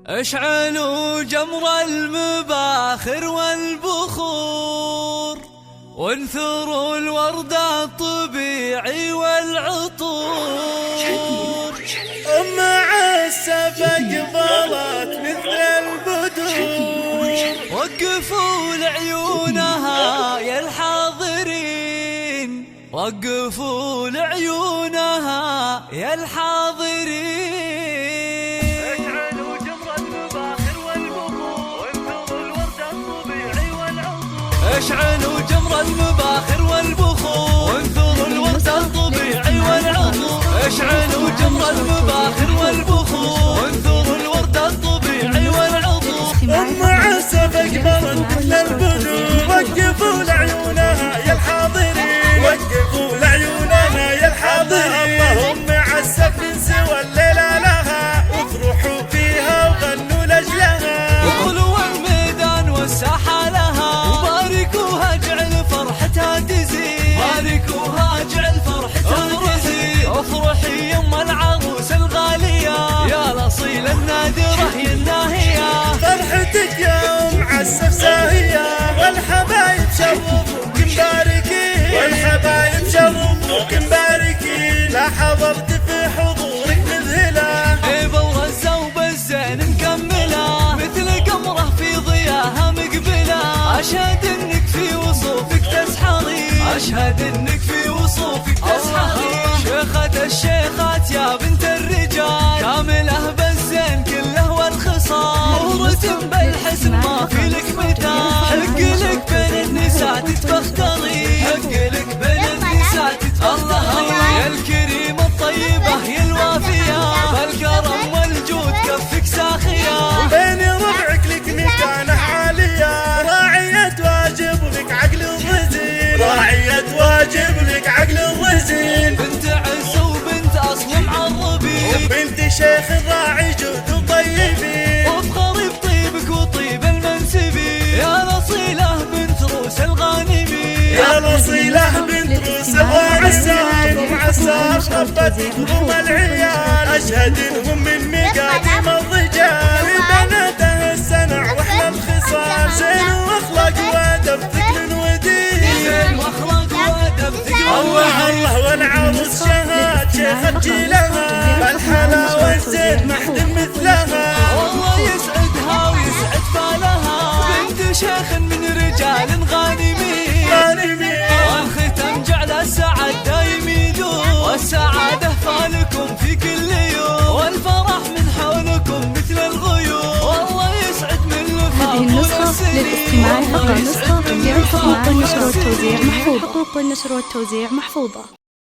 اشعلوا جمر المباخر والبخور، وانثروا الورد الطبيعي والعطور. مع السفق ظلت مثل البدور، وقفوا لعيونها يا الحاضرين، وقفوا لعيونها يا الحاضرين. اشعلوا جمر المباخر والبخور، وانثروا الورد الطبيعي والعطور. اشعلوا جمر المباخر والبخور، وانثروا الورد الطبيعي والعطور. اشعلوا جمر المباخر والبخور، وانثروا الورد الطبيعي والعطور. مع السفق ظلت مثل البدور، وقفوا لعيونها يا الحاضرين، وقفوا لعيونها يا الحاضرين. اللهم عسف من سوى الليلة لها، افرحوا فيها وغنوا لاجلها. وطلوا الميدان والساحة لها، وباركوها اجعل فرحتها تزيد، باركوها اجعل فرحتها تزيد. افرحي يم العروس الغالية يا الأصيل النادرة يا الناهية. فرحتك يا عسف ساهية، والحبايب شرفوك مباركين، والحبايب شرفوك مباركين. لا حضرت في حضورك مذهلة، هيبة ورزة وبالزين مكملة، مثل قمرة في ضياها مقبلة. أشهد انك في وصوفك تسحرين، أشهد انك في وصوفك تسحرين. شيخة الشيخات يا بنت الرجال، كاملة بالزين كله والخصال. مهرة بالحسن ما في لك مثال، حق لك بين النساء تتفخرين، حق لك بين النساء تتفخرين. يا الكريمة الطيبة يا الوافية، بالكرم والجود كفك ساخية. بين ربعك لك مكانة عالية، راعية واجب لك عقل الرزين، راعية واجب لك عقل الرزين. بنت عز وبنت أصل معربين، بنت شيخ راعي جود وطيبين. وافخري بطيبك وطيب المنسبين، يا الأصيلة بنت روس الغانمين، يا الأصيلة بنت روس الغانمين. ومعساف خفت ضم العيال، أشهد إنهم من مقاديم الرجال. بناته السنع وأحلى الخصال، زين وأخلاق وأدب ثقل ودين، زين وأخلاق وأدب ثقل. الله الله والعروس شهاد شيخة جيلها، بالحلاوة الزين ما حد مثلها. والله يسعدها ويسعد بالها، بنت شيخ من رجال غانمين. والختم جعل السعد دايم يدوم، والسعادة فالكم في كل يوم، والفرح من حولكم مثل الغيوم. والله يسعد من هذه النسخة للاستماع فقط. نسخة غير حقوق النشر والتوزيع محفوظة.